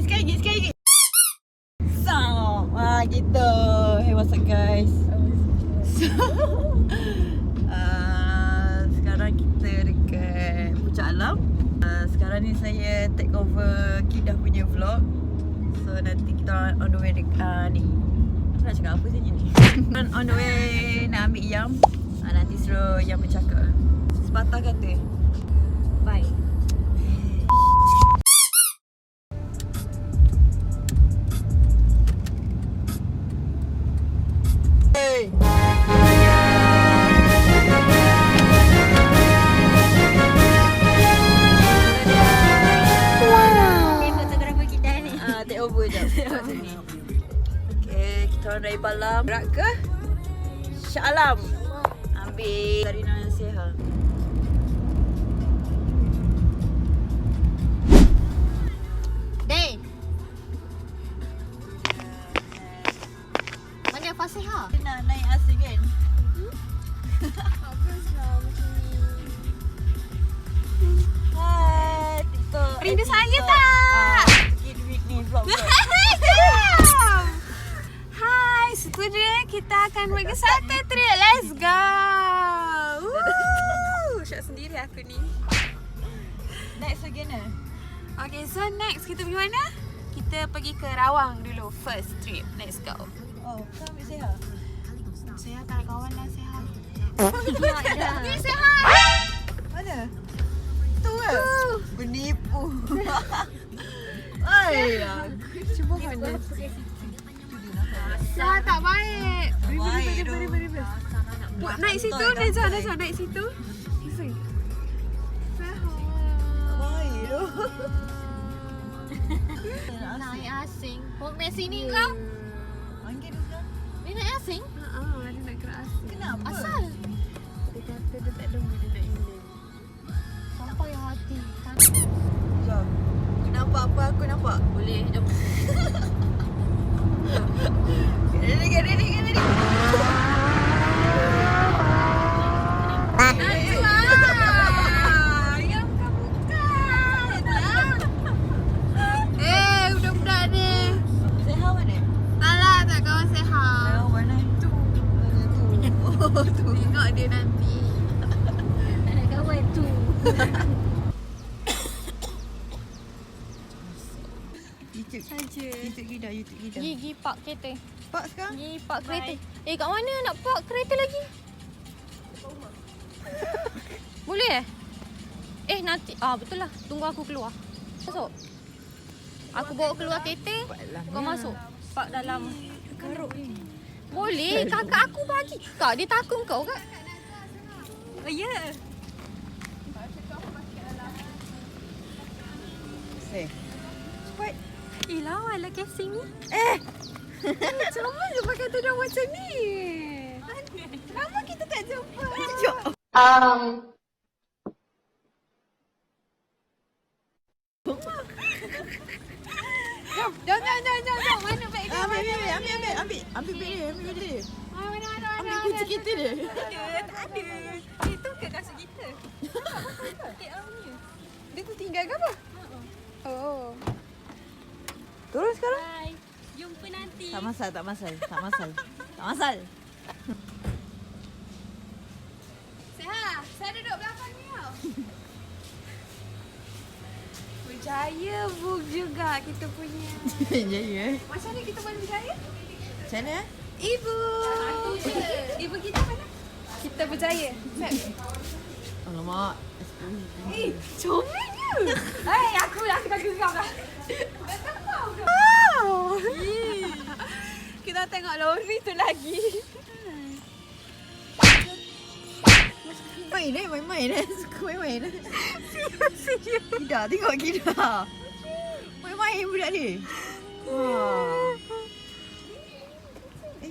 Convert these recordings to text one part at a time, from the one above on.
Sekali lagi. So, gitu. Hey, what's up guys? So, sekarang kita dekat Puncak Alam. Sekarang ni saya take over Kedah punya vlog. So, nanti kita on the way dekat ni. Nak cakap apa saja ni? On the way nak ambil Yam. Nanti suruh Yam bercakap. Sepatah kata. Bye. Okay, kita orang dari Balam gerak ke Shah Alam. Ambil Karina yang sihat. Day. Mana Fasiha? Nak naik asing kan? Baguslah macam ni. Hai, TikTok. Rindu saya tak? Ni vlog. Hai, student, kita akan pergi satu trip. Let's go. Syak sendiri aku ni. Next again lah. Okay, so next kita pergi mana? Kita pergi ke Rawang dulu. First trip. Let's go. Oh, kau ambil sihat? Saya tak kawan lah, Sehat. Ni Sehat. Mana? Tu ke? Penipu. Ay, Cuba mana? Sehat tak baik. baik tu. Buat naik situ, Nezah naik situ. Baik tu. Naik asing. Kau main sini kau? Panggil tu sekarang. Dia naik asing? Dia nak kena asing. Kenapa? Asal? Dia kata dia tak demu, dia nak England. Sampai hati. Jom. Nampak apa aku nampak? Boleh, jom. Get ready. Budak-budak ni. Sehat mana? Tak kawan Sehat. Sehat mana? Tu. Oh, tu. Tengok dia nanti. Tak nak kawan tu. YouTube Gida. Gigi park kereta. Pak sekarang? Gigi park kereta. Kat mana nak park kereta lagi? Boleh nanti. Betul lah. Tunggu aku keluar. Masuk. Aku bawa keluar kereta. Kau masuk. Park dalam. Karuk ni. Boleh. Kakak aku bagi. Kak, dia takut kau kan? Oh, ya. Cepat. Lawa lah casing ni. Macam mana pakai tudung macam ni? Lama kita tak jumpa. Jom. Jom. Mana beg dia? Ambil beg dia. Mana. Ambil kunci kereta dia. Tak ada. Itu ke kasut kita? Dia tu tinggal ke apa? Oh. Turun sekarang. Bye. Jumpa nanti. Tak masal. Sehat. Saya duduk belakang ni tau. Berjaya book juga kita punya. Ya. Macam mana kita boleh berjaya? Macam mana? Ibu. Satu je. Ibu kita mana? Kita berjaya. Alamak. Comelnya. Aku dah geram dah. Kita tengok lori tu lagi. Main. Suka main. Gida, tengok Gida. Main budak ni.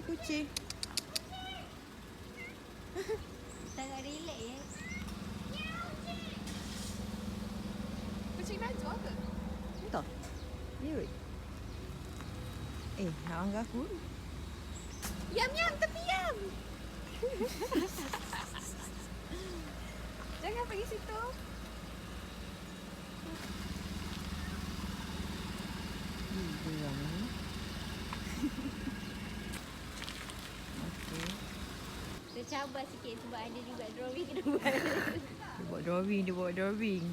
Kucing. Tengok relax ya. Kucing najwa ke? Entah. Ni weh. Nak anggar aku. Yam, tepi yam. Jangan pergi situ. ni. Okey. Dia cabar sikit sebab ada juga drawing kena buat. Dia buat drawing.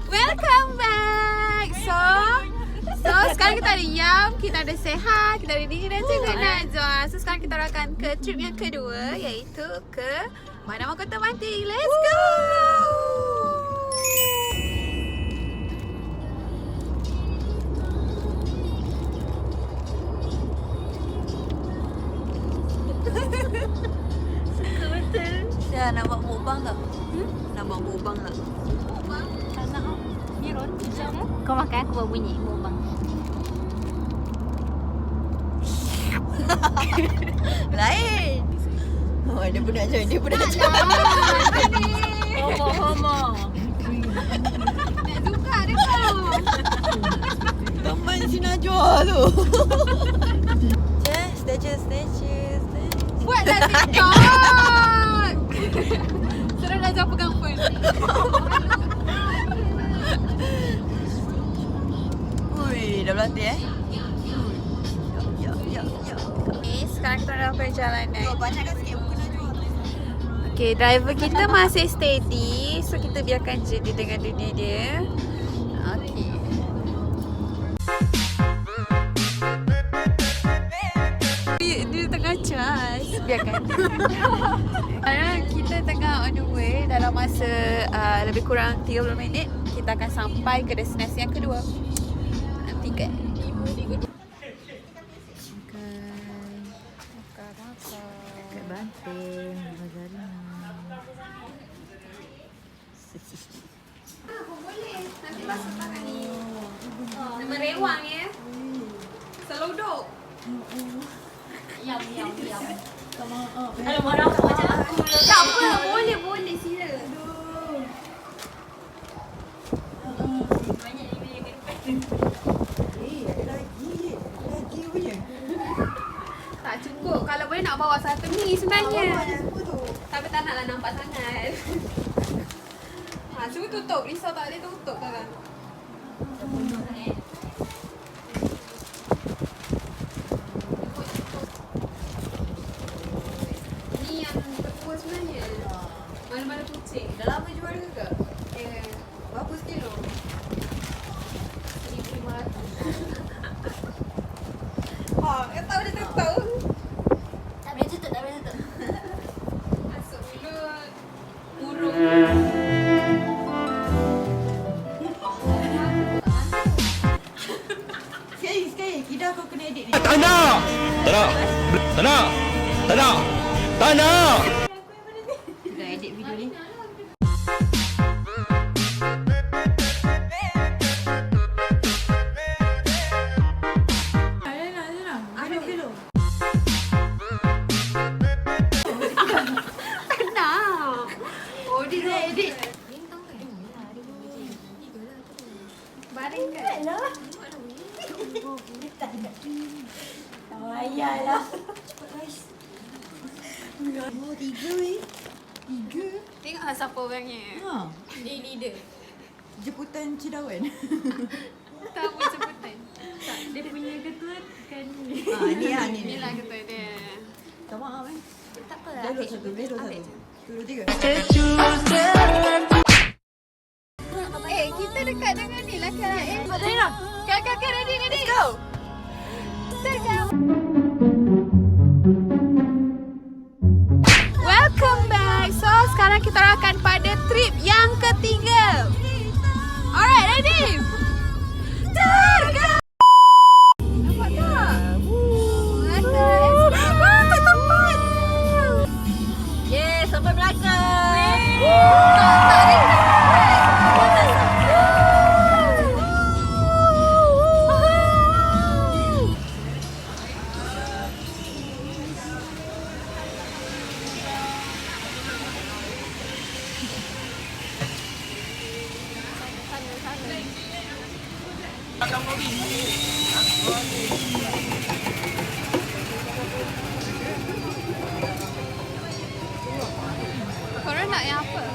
Welcome back. So sekarang kita ada Yam, kita ada Sehat, kita ada Dini dan juga Najwa. So sekarang kita akan ke trip yang kedua, iaitu ke Bandar Kota Banting. Let's go. Dah nak buat mukbang tak? Nak buat mukbang tak? Tak nak oh. Ni Ron, jom. Kau makan, aku buat bunyi mukbang. Lain. Oh, dia pun nak join. Homo. Nak suka dia kau. Teman si Najwa tu. Stitches. Buatlah TikTok. Serang Najwa pegang phone. Ui, dah berlatih Ya. Okay, sekarang kita dalam perjalanan. Banyakkan sikit muka Najwa. Okay, driver kita masih steady. So kita biarkan je dia dengan dunia dia. Okay. Dia tengah charge. Biarkan. Sekarang kita tengah on the way. Dalam masa lebih kurang 30 minit kita akan sampai ke destinasi yang kedua. Nantikan. Kat Banting, Mazarina. Boleh. Nanti basuh tangan ni. Nama rewang ya. Selodok. Yam. Kalau marah macam aku. Tak apa, boleh sila. Banyak ni dia kena. Ada lagi punya. Tak cukup. Kalau boleh nak bawa satu ni sebenarnya. Tapi tak naklah nampak sangat. Cuba tutup. Risau tak boleh tutup kan. Ni yang tertua sebenarnya. Mana-mana kucing. Dah lama jual ke? Ya. Berapa sekilo? 1,500. Kau tak boleh tutup. Tak boleh tutup. Masuk mulut. Burung. Sekali. Kidah kau kena edit ni. Tak nak. Dah edit video ni. Belum. Tenang. Oh, dia dah edit. Baring kan? Ayalah. Cepat guys. Oh, 3 weh. 3. Tengoklah siapa orangnya. Ha. Dia leader. Jemputan Cidawan. Tak apa sebutan. Tak, dia punya ketua kan ni. Ni. Ni lah ketua dia. Tak maaf Tak apa. Belok satu. 2, 3. Kita dekat dengan ni lah kan. Kakak ready. Let's go. Welcome back. So sekarang kita akan pada trip yang ketiga. Alright, ready? Nampak tak? Tak tempat. Yeay, sampai belakang. Korang nak yang apa?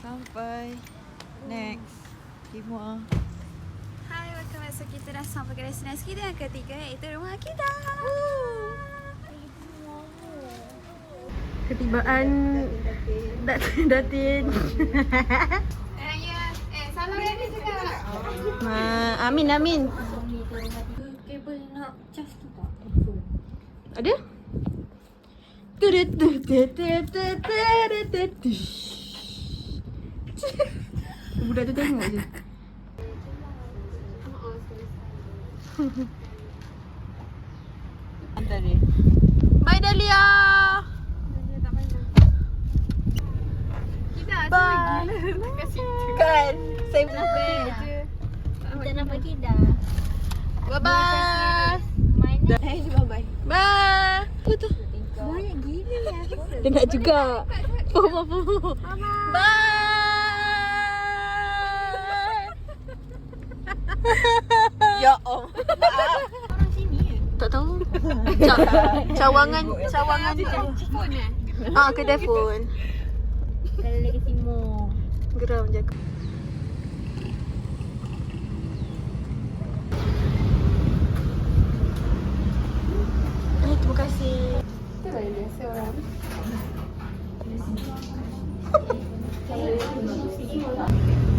Sampai. Next. Timur. Hai, welcome. So kita dah sampai ke destinasi kita yang ketiga, iaitu rumah kita. Ketibaan Datin. Salam ni juga. Amin. Kabel nak cas tu tak? Ada? Budak tu tengok je. Hantar dia. Bye Dahlia. Kita Bye. kasih. Kan? Saya pernah Kita nak pergi dah. Bye bye. Mana? Bye-bye. Bye. Apa tu? Banyak gila ya. Dia nak juga. Bye. Ya Allah. Orang sini ya? Tak tahu. Cawangan. Phone eh? Kedai phone. Kalau lagi timur. Geram je aku. Terima kasih.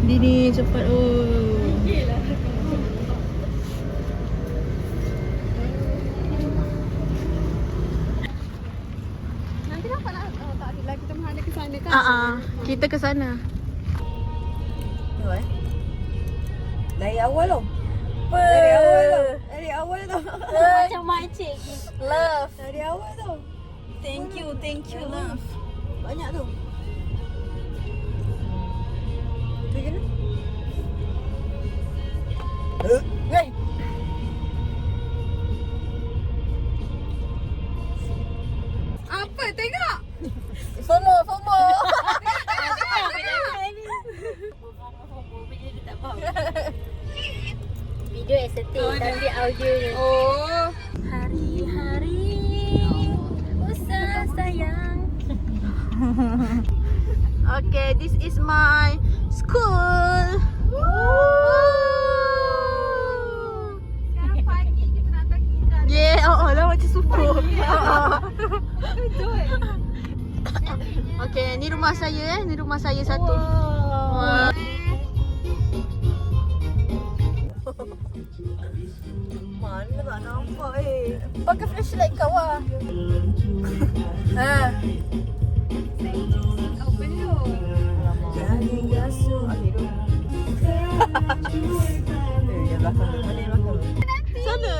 Dini cepat Nanti dapat nak tak adalah kita menghadap ke sana kan? Kita ke sana. Dari awal tau. Dari awal tau. Macam makcik. Love. Dari awal tau. Thank you love. Banyak tu. Tu je lah. Hey. Apa? Tengok. FOMO. Video estetik tapi audio ni. Oh. Hari-hari usah sayang. Okay, this is my school. Sekarang pagi kita nak pergi dah. Yeah, lah macam super. Okay, ni rumah saya Ni rumah saya satu. Wah. Mana tak nampak Pakai flashlight kau lah. Kau belum. Jadi gasu. Dia belakang. Mana yang belakang? Sana.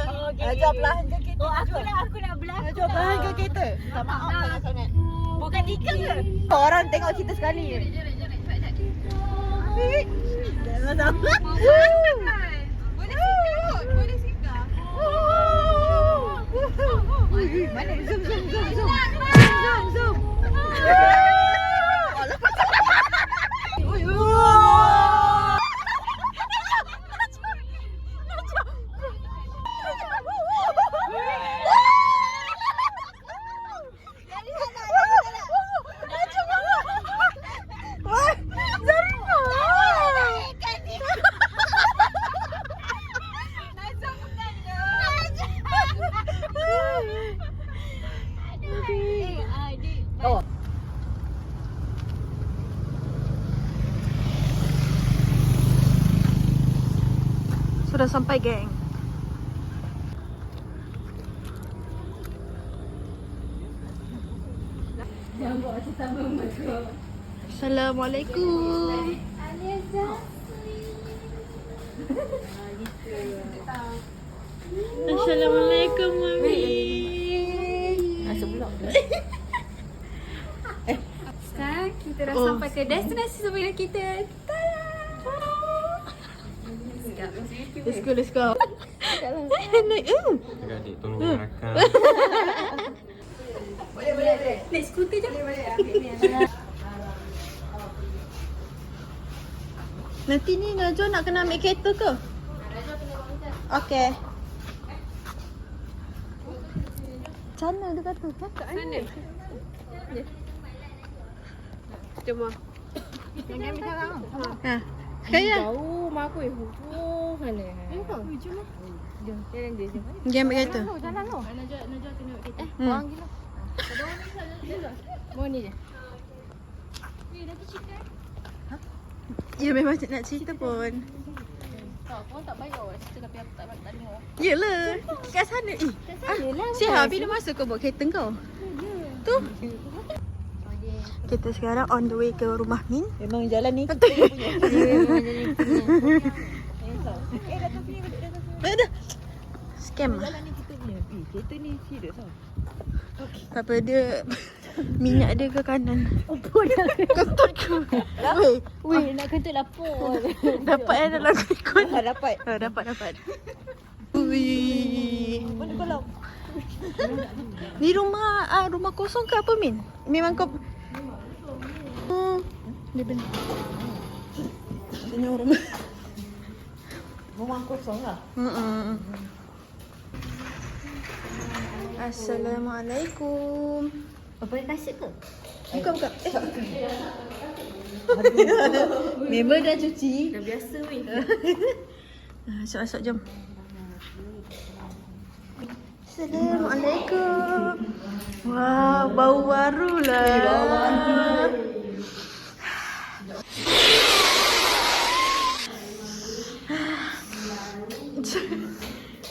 Ajar belahan ke kita. Aku nak belah. Ajar belahan ke kita. Tak maaf kalau sangat. Bukan tiga ke? Orang tengok kita sekali je. Jangan sampai. Boleh sikap. Mana? Zoom. Sudah sampai, geng. Assalamualaikum. Assalamualaikum, Mami. Sekarang kita dah sampai ke destinasi sembilan kita. Let's go. Naik. Adik tolong rakam. Naik skuter je. Nanti ni Najwa nak kena ambil kereta ke? Okey. Macam mana dia kata? Kat Sana. Jom ah. Jangan ambil sarang. Ha. Kaya. Jauh mak aku. Oh, mana? Jom, jalan je. Dia ambil kereta. Jalan tu. Najwa kena ambil kereta. Hmm. Gila. Ada orang ni saja. Mau ni je. Ni nanti cerita. Ya memang nak cerita pun. Tak, kau tak bayar awak cerita tapi aku tak dengar. Yelah. Kat sana. Sihat bila masa kau bawa kereta kau? Tu. Kita sekarang on the way ke rumah Min. Memang jalan ni Betul. Ada. Scam lah. jalan ni kita punya. Kereta ni serius tau. Apa dia minyak dia ke kanan. Kentut ke? Weh, nak kentut lapor. Dapat dalam ikut. Dapat. Dapat. Ui. Mana kolam? Ni rumah kosong ke apa Min? Memang kau dia benar. Tengok rumah. Rumah kosong lah. Assalamualaikum. Apa yang kasut ke? Bukan. Member dah cuci. Dah biasa weh. Masuk, jom. Assalamualaikum. Wah, bau baru lah.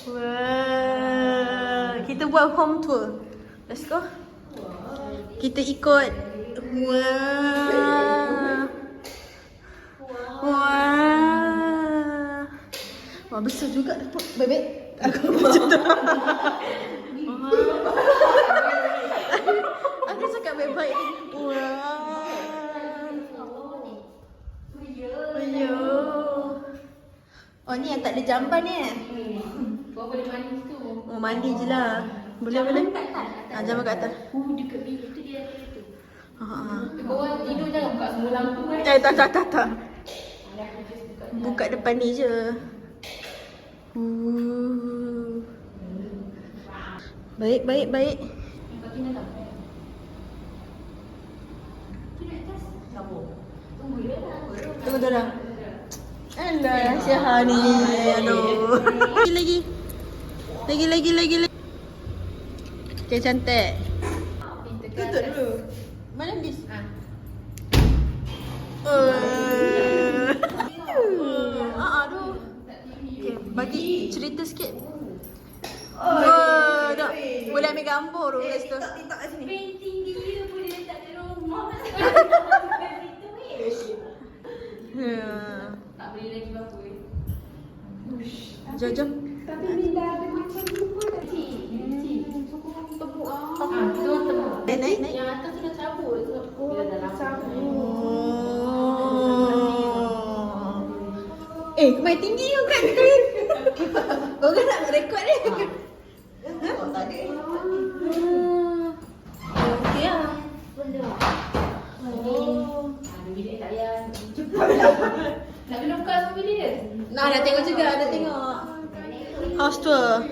Wah, kita buat home tour. Let's go. Kita ikut. Wah. Wah, besar juga. Bebek. Aku macam tu. Aku cakap baik-baik. Wah. Ayo. Oh, ni yang tak ada jamban ni Kau boleh mandi tu. Oh, mandi je lah. Boleh. Jamban kat atas. Dekat bilik tu dia ada tu. Ha. Kau tidur jangan buka semua lampu kan. Tak. Buka depan ni je. Baik. Tunggu dah. Alah, Syahah ni. Aduh. Lagi. Okay, cantik. Tutup dulu. Mana bis? Aduh. Okay, bagi cerita sikit. Dah. Boleh ambil gambar tu kat situ. Painting dia boleh letak di rumah. Tak boleh lagi apa weh. Jom. Tapi Minda ada macam lupa tak cik. Sokong tepuk tu tepuk. Naik. Yang atas tu dah cabut. Bila dah cabut. Main tinggi kau kan? Kau kan nak rekod ni? Tak ada. Okey lah. Ada bilik tak payah. Nak kena buka semua bilik dia? Nak tengok juga, nak tengok. House tour.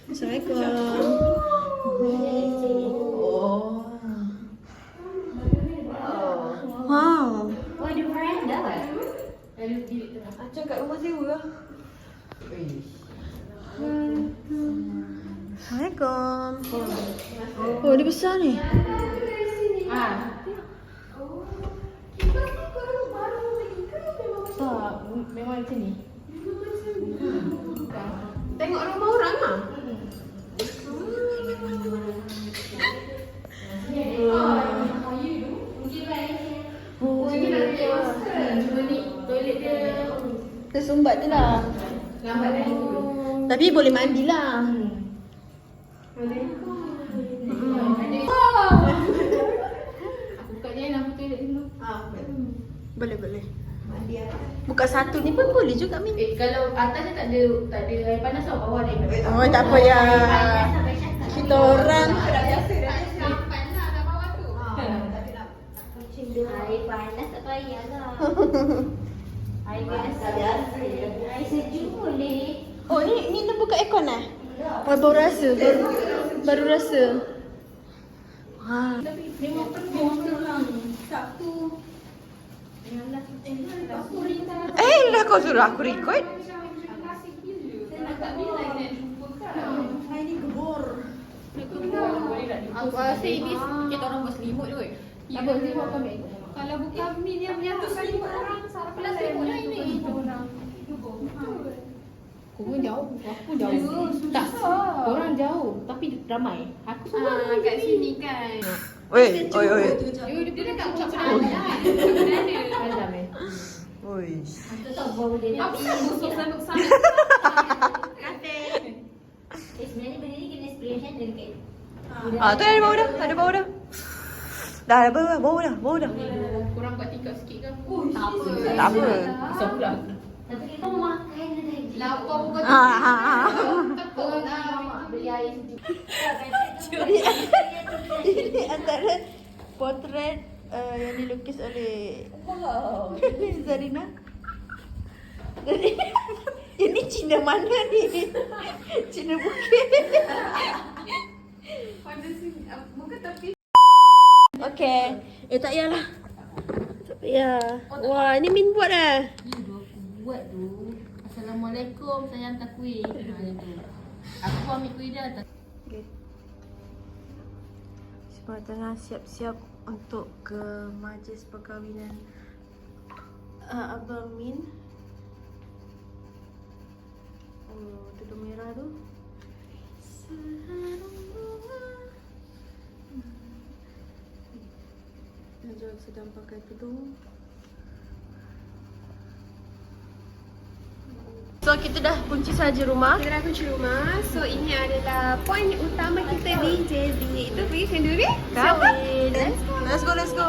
Assalamualaikum. Wow. Oh, ada veranda kan? Lalu bilik tu. Macam kat rumah sewa lah. Assalamualaikum. Oh, dia besar ni. Memang macam ni. Tengok rumah orang lah. Cuma ni toilet dia Tersumbat tu lah. lambat dah itu. Tapi boleh mandi lah. Aku buka je lampu toilet dulu. Boleh. Buka satu ni pun boleh juga Min. Kalau atas dia tak ada air panas tau, bawah dia. Oh, tak apa ya. Kita orang payahlah. Air biasa. Air sejuk boleh. Oh, ni dah buka aircon dah? Oh, baru rasa. Baru rasa. Ha. Memang penuh sekarang. Sabtu. Dah kau suruh aku record? Aku rasa ini kita orang buat selimut kot. Tak apa, selimut kau ambil. Kalau bukan ni dia menyatu selimut orang. Plus selimut lain ni. Kau pun jauh, aku jauh. Tak, korang jauh tapi ramai. Aku semua Kat sini kan. Oi. Dia dekat ucap pernah. Alam Oi. Aku tak bawa dia. Apa tak busuk sanduk sana? Sebenarnya benda ni kena spray hand dekat. Tu ada bau dah. Ada bau dah. Dah ada bau dah. Korang buat tingkap sikit ke? Tak apa. Asal pula. Tapi kita makan dia dah. Lapar pun kau Takut lah. Beli air sejuk. Ini antara potret yang dilukis oleh Zarina. Ini Cina mana ni? Cina Bukit. pada sini. Muka tepi. Okey. Tak payahlah. Tak payah. Wah, ni Min buat dah. Buat tu. Assalamualaikum, saya hantar kuih. Aku ambil kuih dia hantar. Okay. Semua tengah siap-siap untuk ke majlis perkahwinan Abang Min. Oh, tudung merah tu. Najwa sedang pakai tudung. So kita dah kunci saja rumah. Kita dah kunci rumah. So ini adalah poin utama kita di JB. Itu pergi kenduri. Kahwin. Let's go.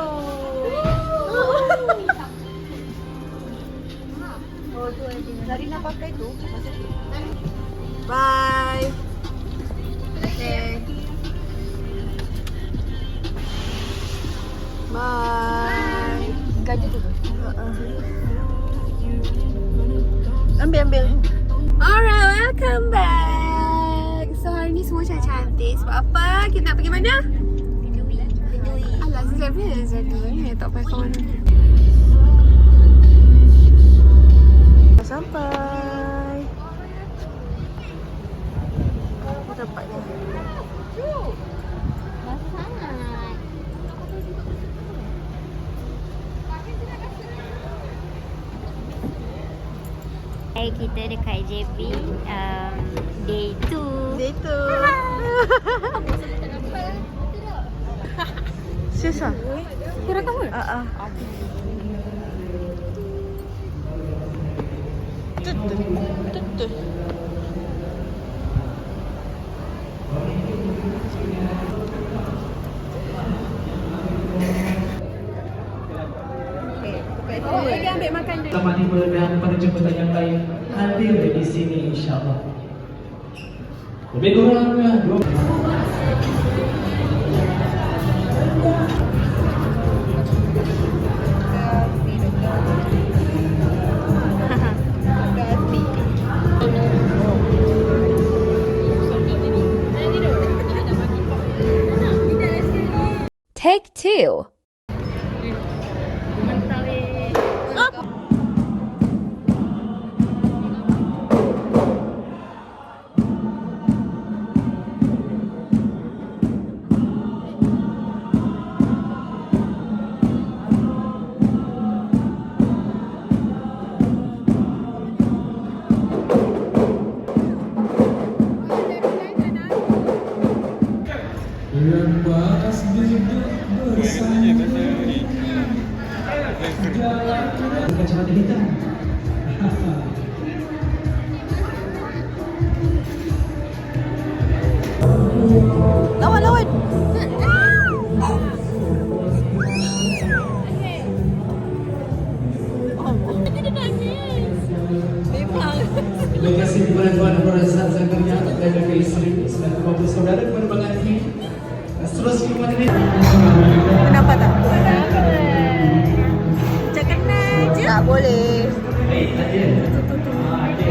Oh tu aja. Zarina pakai tu. Bye. Okay. Bye. Gaji tu. Ambil. Alright, welcome back. So hari ni semua cantik. Sebab apa? Kita nak pergi mana? Kenduri. Alah, saya biar jadi. Tak payah ke mana. Sampai. Tempatnya. Kita dekat JB day 2. Dia tu. Susah. Kira kamu? Tuh. Oh, dia ambil makan dia. Selamat tiba dan pada jemputan yang lain hadir di sini insyaAllah. Lebih kurangnya 2 Take 2. lepas duduk bersama kacamata hitam. Lawan. Terima kasih kepada tuan dan puan sangkanya dan juga isteri sedang kepada saudara kepada pengantin. Seterusnya kepada ini. Kenapa tak? Cakap boleh. Baik, ada. Ada.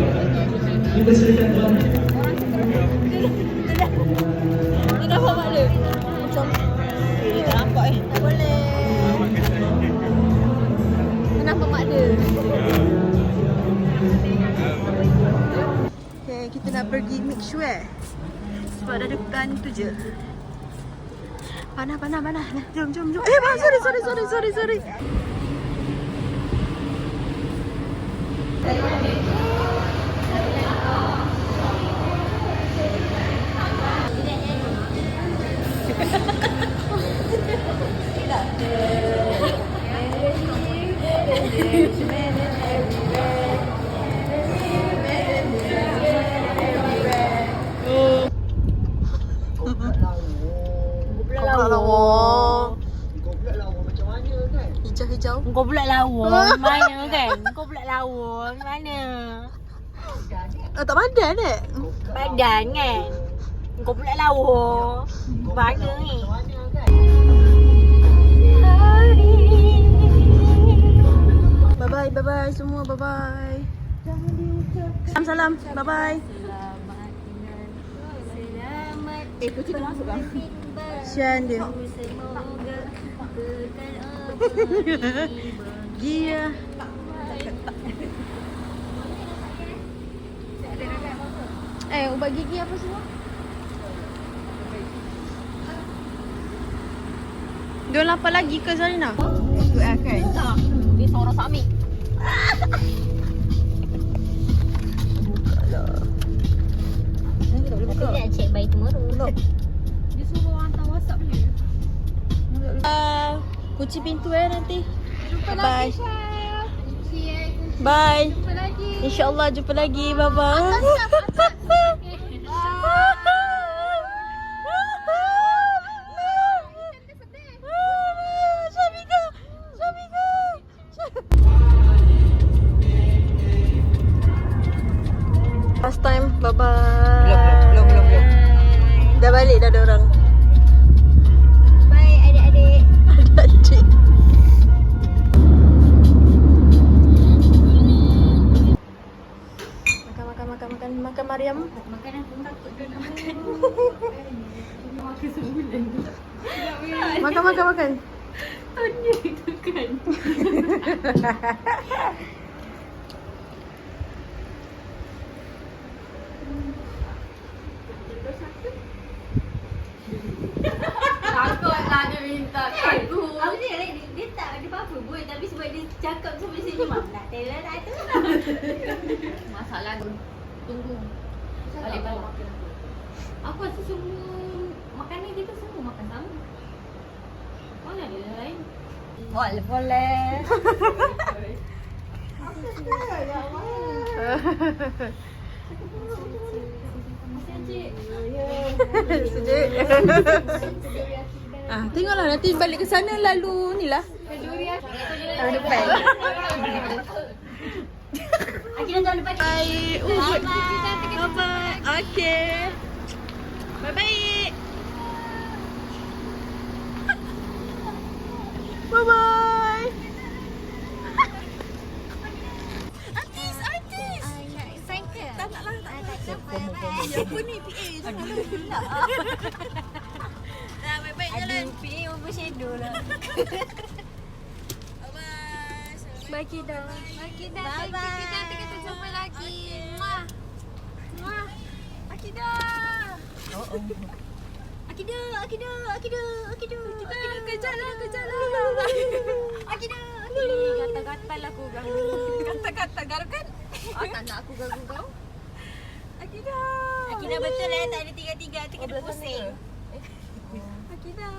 Cuba silakan tuan. Dia nampak mak dia. Macam dia tak nampak tak boleh. Dia nampak mak dia. Okay, kita nak pergi make sure sebab dah depan tu je. Panah. Jom. Sorry. Hijau. Kau pula lawa mana kan? Kau pula lawa mana? Oh, tak padan dek. Badan kan? Kau pula lawa. Mana ni? Bye-bye semua. Bye-bye. Salam. Bye-bye. Kucing tu masuk kan? Sian dia. Dia. Ubat gigi apa semua? Dia lapar lagi ke Zarina? Ikut kan? Tak. Dia seorang Sami. Buka lah. Nak check by tomorrow. Dia suruh hantar WhatsApp dia. Kunci pintu nanti. Jumpa Bye. lagi, Syah. Bye. Jumpa lagi. InsyaAllah jumpa lagi. Bye-bye. Last time. Bye-bye. Belum. Dah balik dah ada orang. Bye adik-adik. Adik. Makan Mariam. Makanan pun takut dia nak makan. Makan. Tanya itu kan. Takutlah dia minta aku. Apa dia tak ada apa-apa pun. Tapi sebab dia cakap sampai sini mak nak tell tak tu. Masalah tunggu. Balik. Aku rasa semua makanan kita semua makan sama. Mana ada lain? Boleh. Sejuk. Tengoklah nanti balik ke sana lalu ni lah. Depan. Akhirnya tahun depan. Bye. Bye. Okay. Bye-bye. Bye-bye. Artis. Excited. Tak naklah. Apa ni PA? Dah baik-baik jalan. PA overshadow lah. Bye-bye. Bye Kida. Bye-bye. Kita jumpa lagi. Muah. Akida. Akida. Kejar lah. Akida. Gatal-gatal aku ganggu. Kata-kata garuk kan? Tak nak aku ganggu kau. Akida. Akida betul tak ada tiga-tiga. Kita kena pusing. Akida.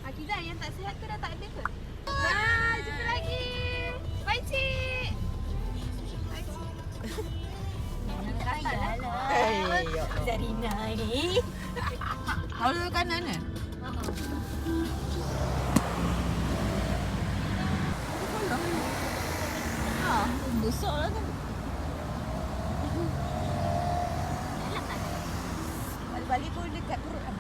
Akidah yang tak sihat tu dah tak ada ke? Bye, jumpa lagi. Bye cik. Zarina ni. Kalau kanan kan? Besar lah kan? Balik-balik pun dekat perut kan?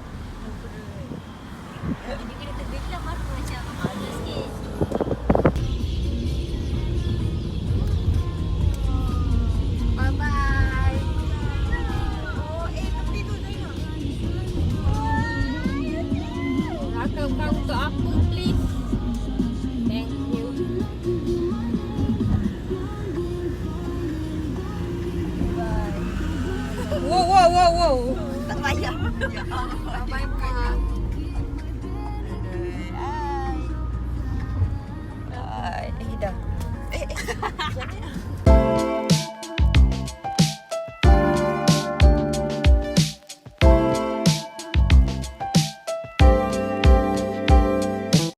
Wow. Tak payah. Ya Allah. Bye, Mak.